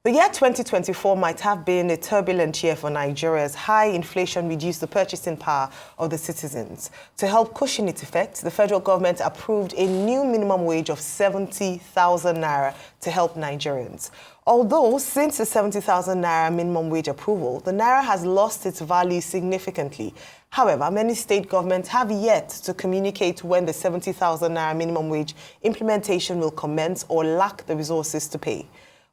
The year 2024 might have been a turbulent year for Nigeria as high inflation reduced the purchasing power of the citizens. To help cushion its effects, the federal government approved a new minimum wage of 70,000 naira to help Nigerians. Although since the 70,000 naira minimum wage approval, the naira has lost its value significantly. However, many state governments have yet to communicate when the 70,000 naira minimum wage implementation will commence or lack the resources to pay.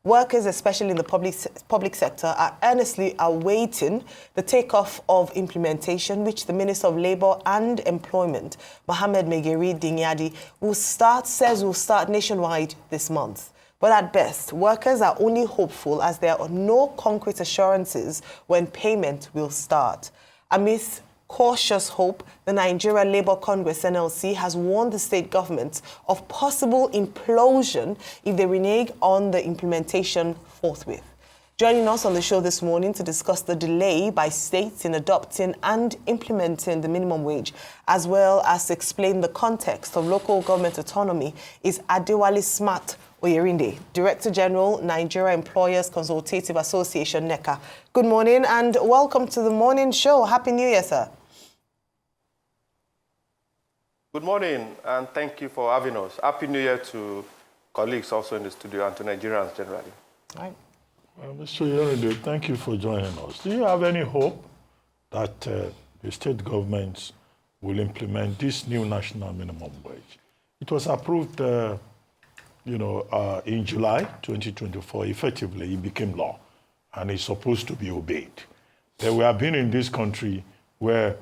Workers, especially in the public sector, are earnestly awaiting the takeoff of implementation, which the Minister of Labour and Employment, Mohammed Megeri Dingyadi, says will start nationwide this month. But at best, workers are only hopeful as there are no concrete assurances when payment will start. Amidst cautious hope, the Nigeria Labour Congress (NLC) has warned the state governments of possible implosion if they renege on the implementation forthwith. Joining us on the show this morning to discuss the delay by states in adopting and implementing the minimum wage, as well as to explain the context of local government autonomy, is Adewale Smart Oyerinde, Director General, Nigeria Employers Consultative Association, NECA. Good morning and welcome to the morning show. Happy New Year, sir. Good morning, and thank you for having us. Happy New Year to colleagues also in the studio and to Nigerians generally. All right. Well, Mr. Oyerinde, thank you for joining us. Do you have any hope that the state governments will implement this new national minimum wage? It was approved, in July 2024. Effectively, it became law, and it's supposed to be obeyed. We have been in this country where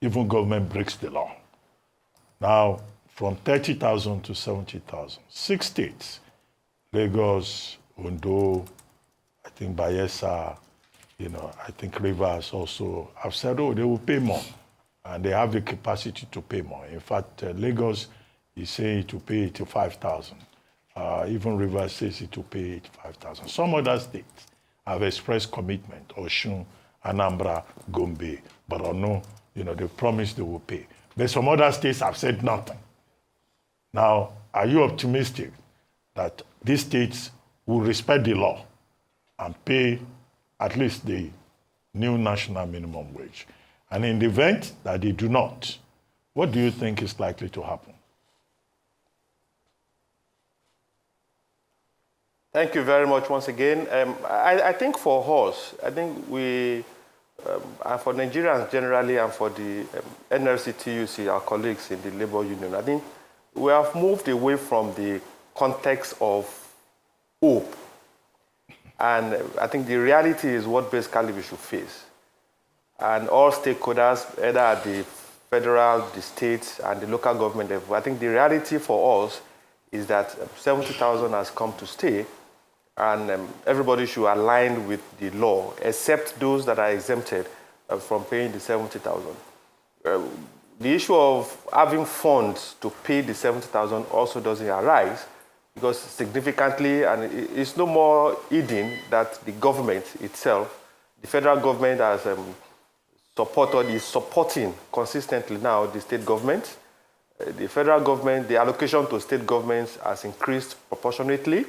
even government breaks the law. Now, from 30,000 to 70,000, 6 states, Lagos, Ondo, I think Bayelsa, I think Rivers also have said, oh, they will pay more. And they have the capacity to pay more. In fact, Lagos is saying to pay 85,000. Even Rivers says it to pay 85,000. Some other states have expressed commitment, Osun, Anambra, Gombe, Borno, they promised they will pay. But some other states have said nothing. Now, are you optimistic that these states will respect the law and pay at least the new national minimum wage? And in the event that they do not, what do you think is likely to happen? Thank you very much once again. I think for us, for Nigerians generally and for the NLC TUC, our colleagues in the labor union, I think we have moved away from the context of hope. And I think the reality is what basically we should face. And all stakeholders, either at the federal, the states, and the local government level, I think the reality for us is that 70,000 has come to stay, and everybody should align with the law, except those that are exempted from paying the 70,000. The issue of having funds to pay the 70,000 also doesn't arise, because significantly, and it's no more hidden that the government itself, the federal government has is supporting consistently now the state government. The federal government, the allocation to state governments has increased proportionately.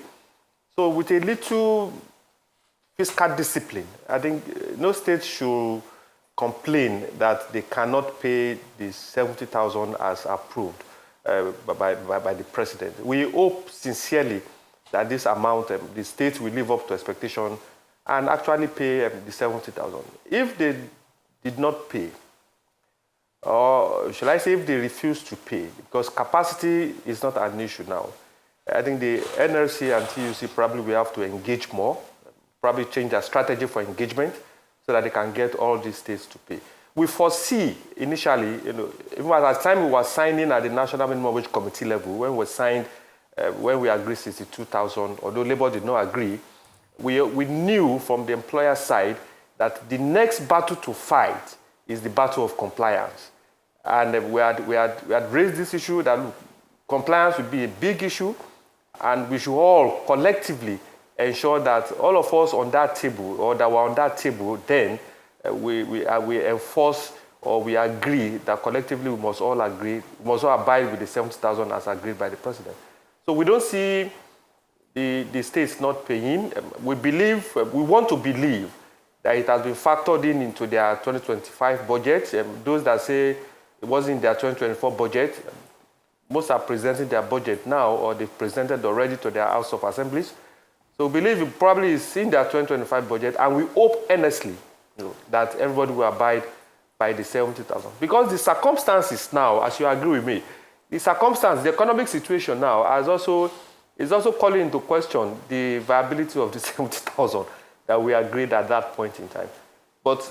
So with a little fiscal discipline, I think no state should complain that they cannot pay the 70,000 as approved by the president. We hope sincerely that this amount, the states will live up to expectation and actually pay the 70,000. If they did not pay, or shall I say if they refuse to pay, because capacity is not an issue now, I think the NLC and TUC probably will have to engage more, probably change their strategy for engagement so that they can get all these states to pay. We foresee initially, even at the time we were signing at the National Minimum Wage Committee level, when we signed, when we agreed 62,000, although Labour did not agree, we knew from the employer side that the next battle to fight is the battle of compliance. And we had raised this issue that look, compliance would be a big issue, and we should all collectively ensure that all of us on that table, or that were on that table then, we enforce or we agree that collectively we must all agree, we must all abide with the 70,000 as agreed by the president. So we don't see the state's not paying. We want to believe that it has been factored into their 2025 budget. Those that say it wasn't in their 2024 budget, most are presenting their budget now, or they've presented already to their House of Assemblies. So we believe it probably is in their 2025 budget, and we hope earnestly that everybody will abide by the 70,000. Because the circumstances now, as you agree with me, the economic situation now is also calling into question the viability of the 70,000 that we agreed at that point in time. But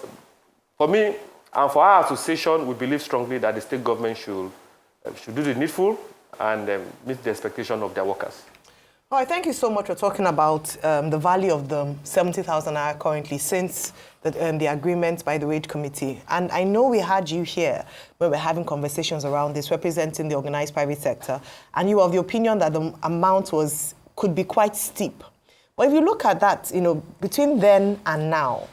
for me and for our association, we believe strongly that the state government should do the needful and meet the expectation of their workers. All right, thank you so much for talking about the value of the 70,000 naira currently since the agreement by the Wage Committee. And I know we had you here when we're having conversations around this, representing the organized private sector, and you were of the opinion that the amount could be quite steep. But if you look at that, between then and now,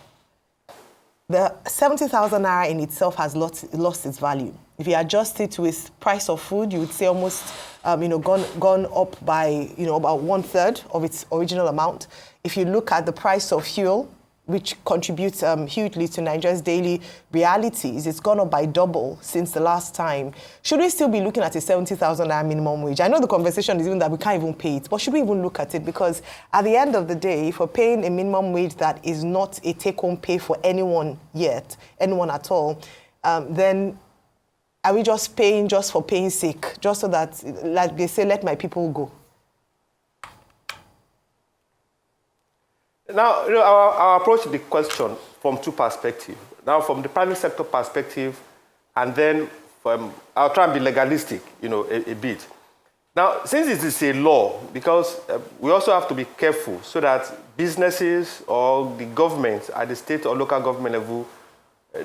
the 70,000 naira in itself has lost its value. If you adjust it with price of food, you would say almost, gone up by, about 1/3 of its original amount. If you look at the price of fuel, which contributes hugely to Nigeria's daily realities, it's gone up by double since the last time. Should we still be looking at a 70,000 naira minimum wage? I know the conversation is even that we can't even pay it, but should we even look at it? Because at the end of the day, if we're paying a minimum wage that is not a take-home pay for anyone yet, anyone at all, then are we just paying just for paying sake, just so that, like they say, let my people go? Now, our approach to the question from two perspectives. Now, from the private sector perspective, and then I'll try and be legalistic, a bit. Now, since it is a law, because we also have to be careful so that businesses or the government at the state or local government level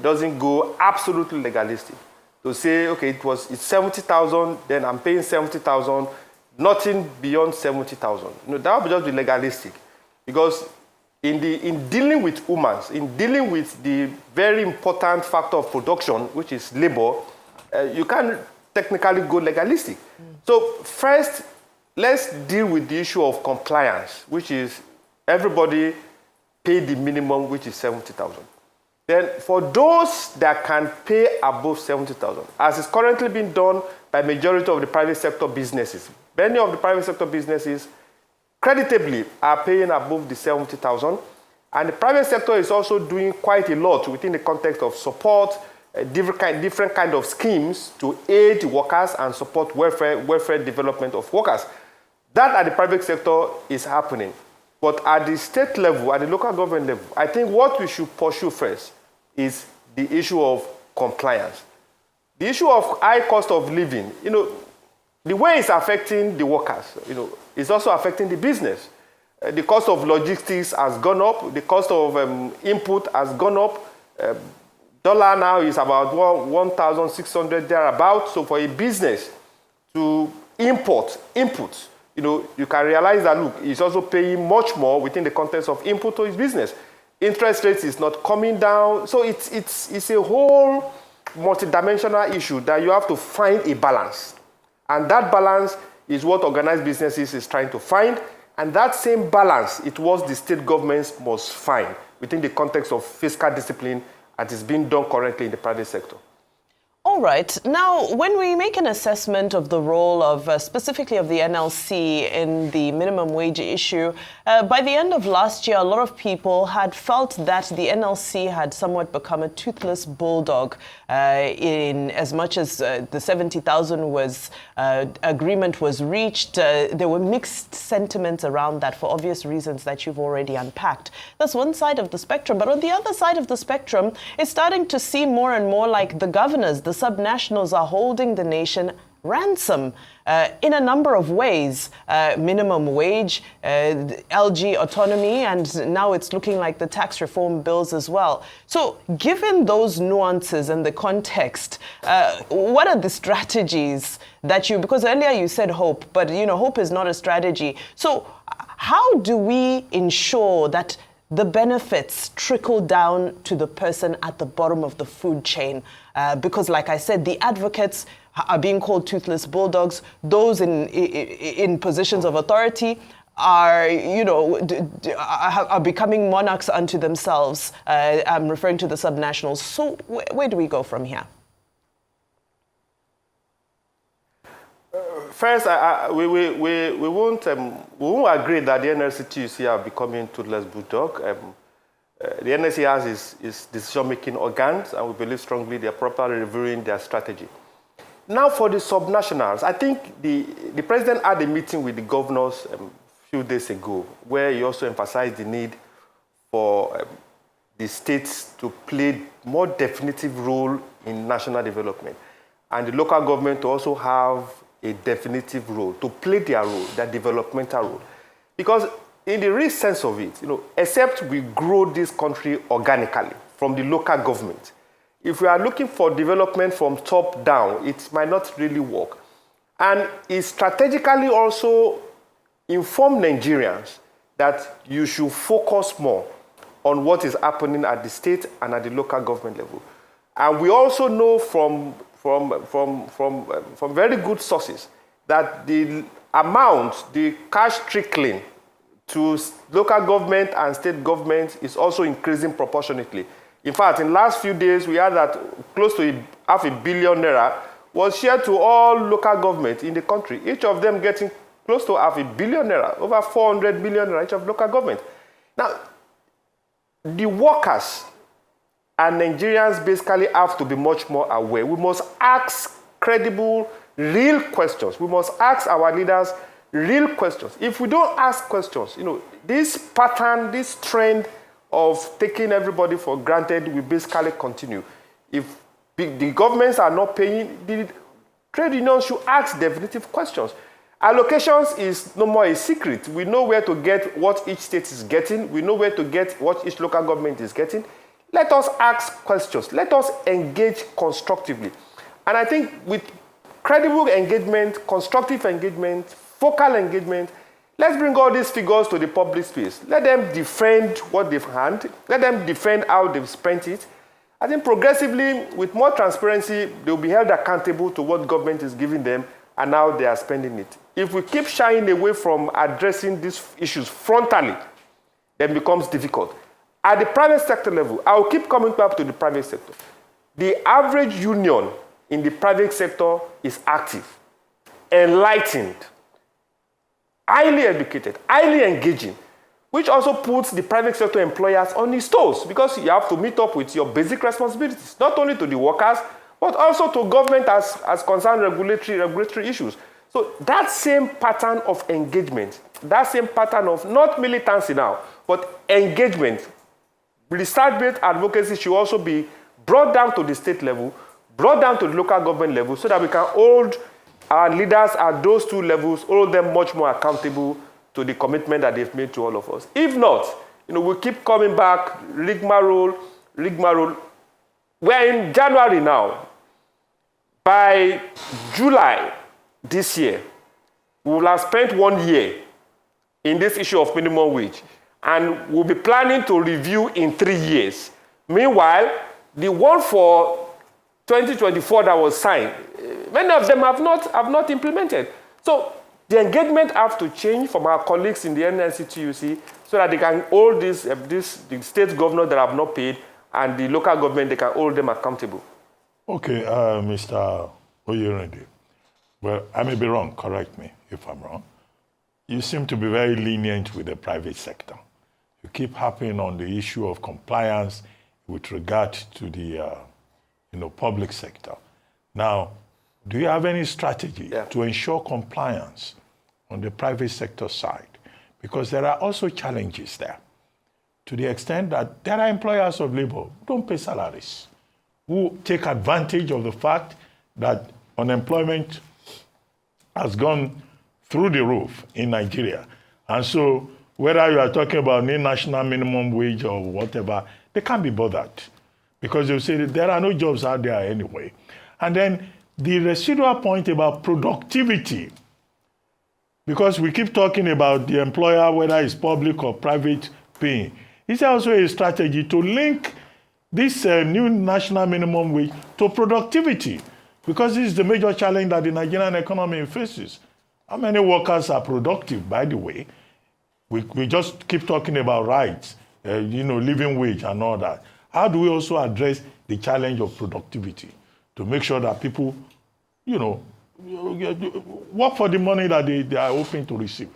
doesn't go absolutely legalistic. To say, okay, it's 70,000, then I'm paying 70,000, nothing beyond 70,000. That would just be legalistic. Because in dealing with humans, in dealing with the very important factor of production, which is labor, you can't technically go legalistic. So first, let's deal with the issue of compliance, which is everybody pay the minimum, which is 70,000. Then for those that can pay above 70,000, as is currently being done by majority of the private sector businesses, many of the private sector businesses creditably are paying above the 70,000, and the private sector is also doing quite a lot within the context of support, different kind of schemes to aid workers and support welfare development of workers. That at the private sector is happening. But at the state level, at the local government level, I think what we should pursue first is the issue of compliance. The issue of high cost of living, the way it's affecting the workers, it's also affecting the business. The cost of logistics has gone up. The cost of input has gone up. Dollar now is about 1,600 thereabout. So for a business to import inputs, you can realize that, look, he's also paying much more within the context of input to his business. Interest rates is not coming down. So it's a whole multidimensional issue that you have to find a balance. And that balance is what organized businesses is trying to find. And that same balance, it was the state governments must find within the context of fiscal discipline that is being done currently in the private sector. All right. Now, when we make an assessment of the role of, specifically of the NLC in the minimum wage issue, by the end of last year, a lot of people had felt that the NLC had somewhat become a toothless bulldog in as much as the 70,000 agreement was reached. There were mixed sentiments around that for obvious reasons that you've already unpacked. That's one side of the spectrum. But on the other side of the spectrum, it's starting to seem more and more like the governors, the subnationals are holding the nation ransom in a number of ways. Minimum wage, LG autonomy, and now it's looking like the tax reform bills as well. So given those nuances and the context, what are the strategies that because earlier you said hope, but hope is not a strategy. So how do we ensure that the benefits trickle down to the person at the bottom of the food chain? Because like I said, the advocates are being called toothless bulldogs. Those in positions of authority are, you know, are becoming monarchs unto themselves. I'm referring to the subnationals. So where do we go from here? First, we won't agree that the NLC-TUC are becoming toothless bulldog. The NLC has its decision-making organs, and we believe strongly they are properly reviewing their strategy. Now, for the subnationals, I think the president had a meeting with the governors a few days ago, where he also emphasized the need for the states to play a more definitive role in national development, and the local government to also have a definitive role, to play their role, their developmental role. Because in the real sense of it, you know, except we grow this country organically from the local government, if we are looking for development from top down, it might not really work. And it strategically also informed Nigerians that you should focus more on what is happening at the state and at the local government level. And we also know from very good sources that the amount, the cash trickling to local government and state government is also increasing proportionately. In fact, in the last few days, we heard that close to ₦500 billion was shared to all local governments in the country, each of them getting close to ₦500 billion, over 400 billion each of local government. Now, the workers and Nigerians basically have to be much more aware. We must ask credible, real questions. We must ask our leaders real questions. If we don't ask questions, you know, this pattern, this trend of taking everybody for granted will basically continue. If the governments are not paying, the trade unions should ask definitive questions. Allocations is no more a secret. We know where to get what each state is getting. We know where to get what each local government is getting. Let us ask questions. Let us engage constructively. And I think with credible engagement, constructive engagement, focal engagement, let's bring all these figures to the public space. Let them defend what they've earned. Let them defend how they've spent it. I think progressively, with more transparency, they'll be held accountable to what government is giving them and how they are spending it. If we keep shying away from addressing these issues frontally, then it becomes difficult. At the private sector level, I will keep coming back to the private sector. The average union in the private sector is active, enlightened, highly educated, highly engaging, which also puts the private sector employers on his toes because you have to meet up with your basic responsibilities, not only to the workers, but also to government as concerned regulatory issues. So that same pattern of engagement, that same pattern of not militancy now, but engagement, research-based advocacy should also be brought down to the state level, brought down to the local government level so that we can hold our leaders at those two levels, hold them much more accountable to the commitment that they've made to all of us. If not, you know, we keep coming back, rigmarole. We're in January now. By July this year, we will have spent 1 year in this issue of minimum wage, and we'll be planning to review in 3 years. Meanwhile, the one for 2024 that was signed, many of them have not implemented. So the engagement have to change from our colleagues in the NLC-TUC so that they can hold the state governors that have not paid and the local government, they can hold them accountable. Okay, Mr. Oyerinde. Well, I may be wrong, correct me if I'm wrong. You seem to be very lenient with the private sector. You keep harping on the issue of compliance with regard to the public sector. Now, do you have any strategy to ensure compliance on the private sector side? Because there are also challenges there, to the extent that there are employers of labor who don't pay salaries, who take advantage of the fact that unemployment has gone through the roof in Nigeria. And so whether you are talking about national minimum wage or whatever, they can't be bothered because they'll say that there are no jobs out there anyway. And then the residual point about productivity, because we keep talking about the employer, whether it's public or private paying, is also a strategy to link this new national minimum wage to productivity, because this is the major challenge that the Nigerian economy faces. How many workers are productive, by the way? We just keep talking about rights, living wage and all that. How do we also address the challenge of productivity to make sure that people, work for the money that they are hoping to receive?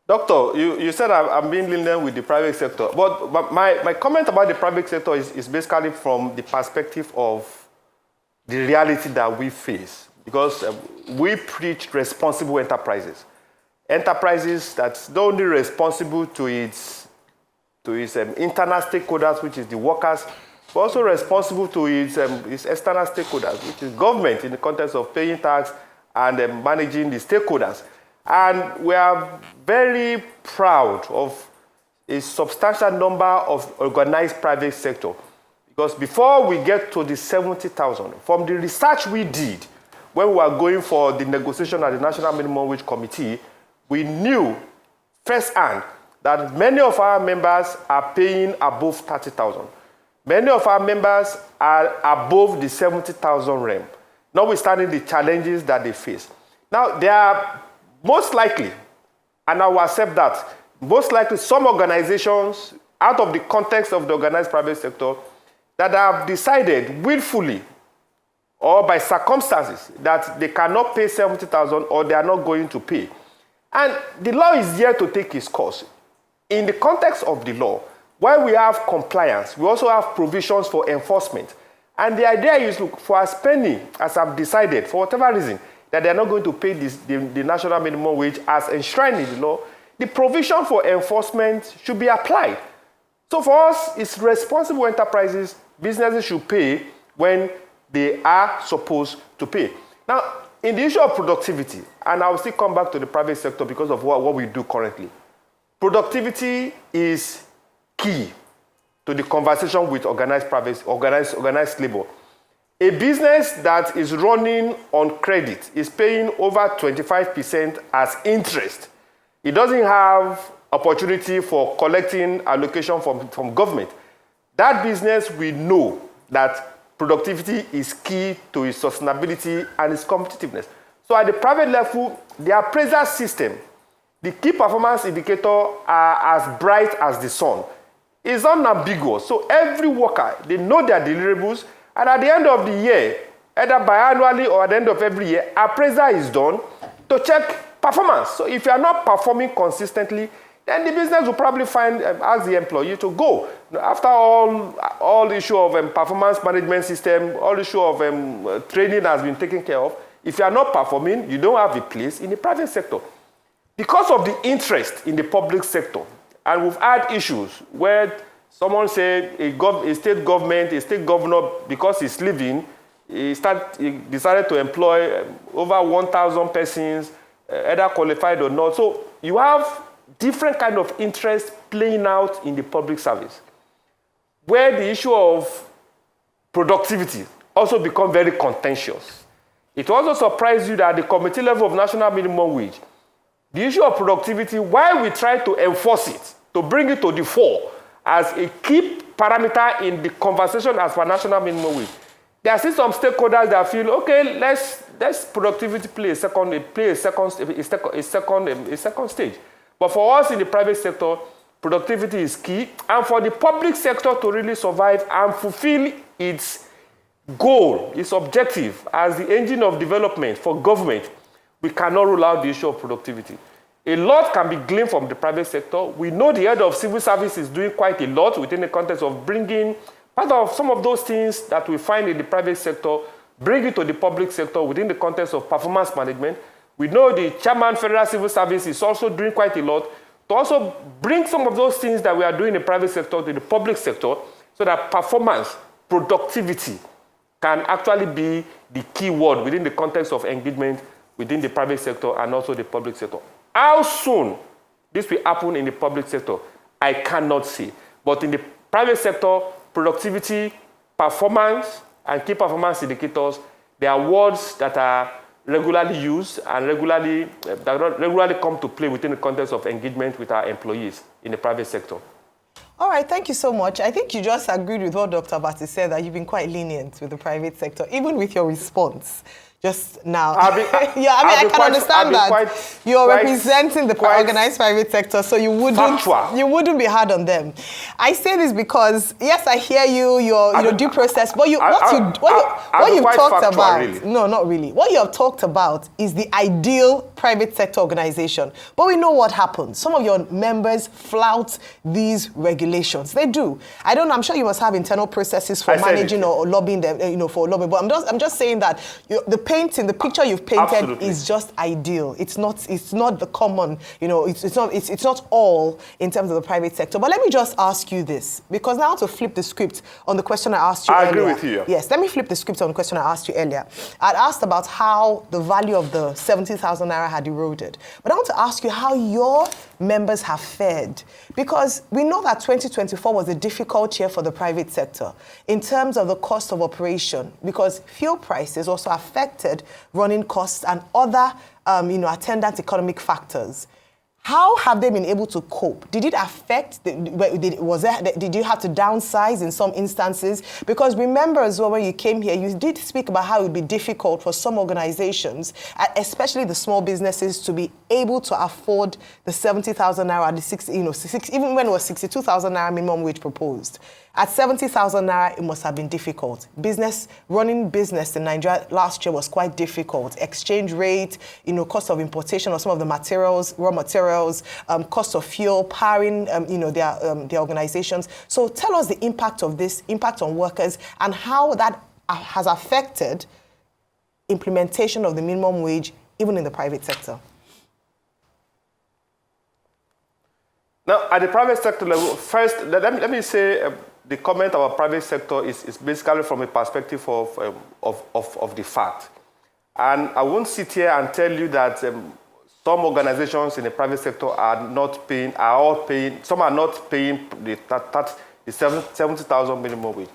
Doctor, you said I'm being lenient with the private sector, but my comment about the private sector is basically from the perspective of the reality that we face, because we preach responsible enterprises. Enterprises that's not only responsible to its internal stakeholders, which is the workers, but also responsible to its external stakeholders, which is government in the context of paying tax and managing the stakeholders. And we are very proud of a substantial number of organized private sector. Because before we get to the 70,000, from the research we did when we were going for the negotiation at the National Minimum Wage Committee, we knew firsthand that many of our members are paying above 30,000. Many of our members are above the 70,000 realm, notwithstanding the challenges that they face. Now, they are most likely, and I will accept that, most likely some organizations, out of the context of the organized private sector, that have decided willfully or by circumstances that they cannot pay 70,000 or they are not going to pay. And the law is here to take its course. In the context of the law, while we have compliance, we also have provisions for enforcement. And the idea is, look, for as penny as I've decided, for whatever reason, that they are not going to pay the national minimum wage as enshrined in the law, the provision for enforcement should be applied. So for us, it's responsible enterprises, businesses should pay when they are supposed to pay. Now, in the issue of productivity, and I will still come back to the private sector because of what we do currently, productivity is key to the conversation with organized labor. A business that is running on credit is paying over 25% as interest. It doesn't have opportunity for collecting allocation from government. That business, we know that productivity is key to its sustainability and its competitiveness. So at the private level, the appraisal system, the key performance indicator are as bright as the sun. It's unambiguous. So every worker, they know their deliverables, and at the end of the year, either biannually or at the end of every year, appraisal is done to check performance. So if you are not performing consistently, then the business will probably ask the employee to go. After all issue of performance management system, all issue of training has been taken care of, if you are not performing, you don't have a place in the private sector. Because of the interest in the public sector, and we've had issues where someone said a state government, a state governor, because he's leaving, he decided to employ over 1,000 persons, either qualified or not. So you have different kind of interest playing out in the public service, where the issue of productivity also become very contentious. It will also surprise you that at the committee level of national minimum wage, the issue of productivity, while we try to enforce it, to bring it to the fore as a key parameter in the conversation as for national minimum wage, there are still some stakeholders that feel, okay, let's productivity play a second stage. But for us in the private sector, productivity is key, and for the public sector to really survive and fulfill its goal, its objective as the engine of development for government, we cannot rule out the issue of productivity. A lot can be gleaned from the private sector. We know the head of civil service is doing quite a lot within the context of bringing part of some of those things that we find in the private sector, bring it to the public sector within the context of performance management. We know the chairman federal civil service is also doing quite a lot to also bring some of those things that we are doing in the private sector to the public sector so that performance, productivity can actually be the key word within the context of engagement within the private sector and also the public sector. How soon this will happen in the public sector, I cannot say. But in the private sector, productivity, performance, and key performance indicators, they are words that are regularly used and regularly come to play within the context of engagement with our employees in the private sector. All right, thank you so much. I think you just agreed with what Dr. Bati said, that you've been quite lenient with the private sector, even with your response. just now. Yeah, I can understand that. You're representing the organized private sector, so you wouldn't be hard on them. I say this because, yes, I hear you, your due process, but what you've talked about, really. No, not really. What you have talked about is the ideal private sector organization. But we know what happens. Some of your members flout these regulations. They do. I don't know, I'm sure you must have internal processes for managing or lobbying them, for lobbying. But I'm just saying that the picture you've painted Absolutely. is just ideal. It's not the common, it's not all in terms of the private sector. But let me just ask you this, because now to flip the script on the question I asked you earlier. I agree with you. Yes, let me flip the script on the question I asked you earlier. I'd asked about how the value of the 70,000 naira had eroded. But I want to ask you how your members have fared, because we know that 2024 was a difficult year for the private sector in terms of the cost of operation, because fuel prices also affected running costs and other attendant economic factors. How have they been able to cope? Did it affect, did you have to downsize in some instances? Because remember as well, when you came here, you did speak about how it would be difficult for some organizations, especially the small businesses, to be able to afford the 70,000 naira, even when it was 62,000 naira minimum wage proposed. At 70,000 naira, it must have been difficult. Running business in Nigeria last year was quite difficult. Exchange rate, cost of importation of some of the materials, raw materials, cost of fuel, powering, their organizations. So tell us the impact of this, impact on workers, and how that has affected implementation of the minimum wage, even in the private sector. Now, at the private sector level, first, let me say the comment about private sector is basically from a perspective of the fact. And I won't sit here and tell you that some organizations in the private sector are all paying, some are not paying the 70,000 minimum wage.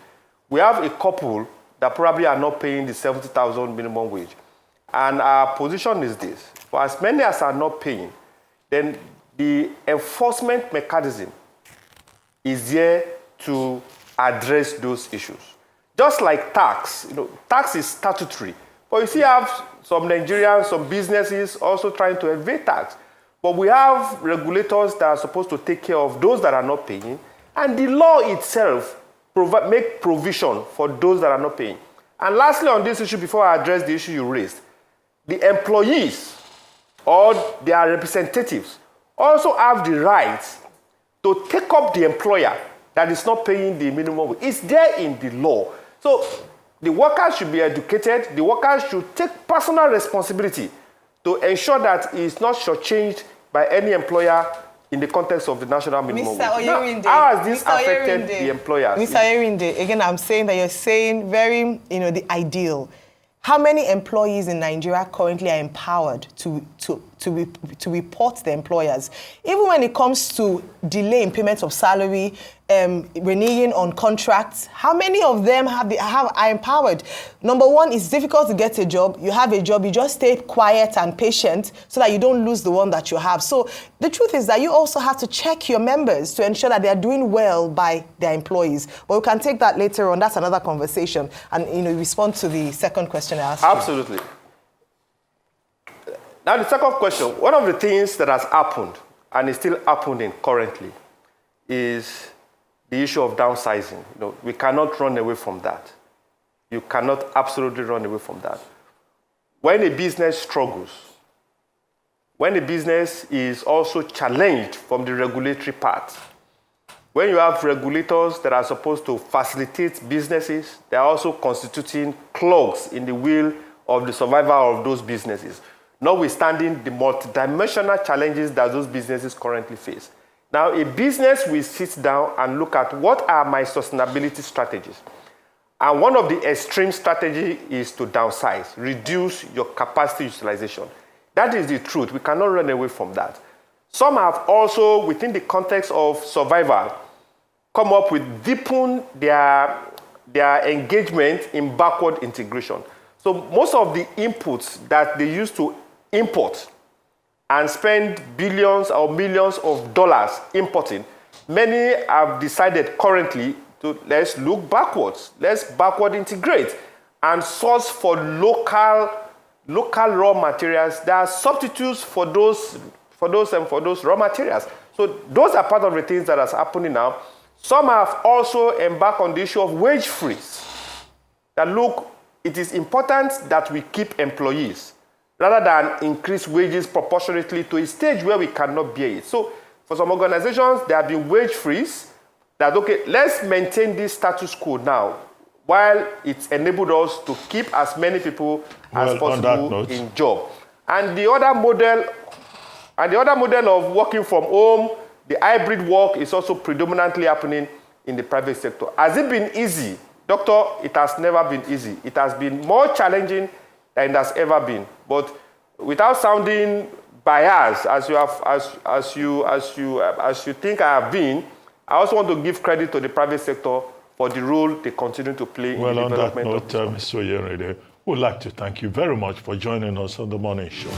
We have a couple that probably are not paying the 70,000 minimum wage. And our position is this: for as many as are not paying, then the enforcement mechanism is there to address those issues. Just like tax, tax is statutory. But you see, have some Nigerians, some businesses also trying to evade tax. But we have regulators that are supposed to take care of those that are not paying, and the law itself make provision for those that are not paying. And lastly, on this issue, before I address the issue you raised, the employees or their representatives also have the right to take up the employer that is not paying the minimum wage. It's there in the law. So the workers should be educated. The workers should take personal responsibility to ensure that it's not shortchanged by any employer in the context of the national minimum wage. Oyerinde, how has this affected the employers? Mr. Oyerinde, again, I'm saying that you're saying very, the ideal. How many employees in Nigeria currently are empowered to report the employers? Even when it comes to delay in payment of salary, reneging on contracts, how many of them are empowered? Number one, it's difficult to get a job. You have a job, you just stay quiet and patient so that you don't lose the one that you have. So the truth is that you also have to check your members to ensure that they are doing well by their employees. But we can take that later on. That's another conversation. And, respond to the second question I asked you. Absolutely. Now, the second question, one of the things that has happened and is still happening currently is the issue of downsizing. We cannot run away from that. You cannot absolutely run away from that. When a business struggles, when a business is also challenged from the regulatory part, when you have regulators that are supposed to facilitate businesses, they are also constituting clogs in the wheel of the survival of those businesses, notwithstanding the multidimensional challenges that those businesses currently face. Now, a business will sit down and look at what are my sustainability strategies. And one of the extreme strategies is to downsize, reduce your capacity utilization. That is the truth. We cannot run away from that. Some have also, within the context of survival, come up with deepen their engagement in backward integration. So most of the inputs that they used to import and spend billions or millions of dollars importing, many have decided currently to let's look backwards, let's backward integrate and source for local local raw materials, there are substitutes for those raw materials. So those are part of the things that is happening now. Some have also embarked on the issue of wage freeze. That look, it is important that we keep employees rather than increase wages proportionately to a stage where we cannot bear it. So for some organizations, there have been wage freeze that, okay, let's maintain this status quo now while it's enabled us to keep as many people as possible in job. And the other model of working from home, the hybrid work, is also predominantly happening in the private sector. Has it been easy? Doctor, it has never been easy. It has been more challenging than it has ever been. But without sounding biased, as you think I have been, I also want to give credit to the private sector for the role they continue to play in the development of this country. Mr. Oyerinde, we'd like to thank you very much for joining us on the morning show.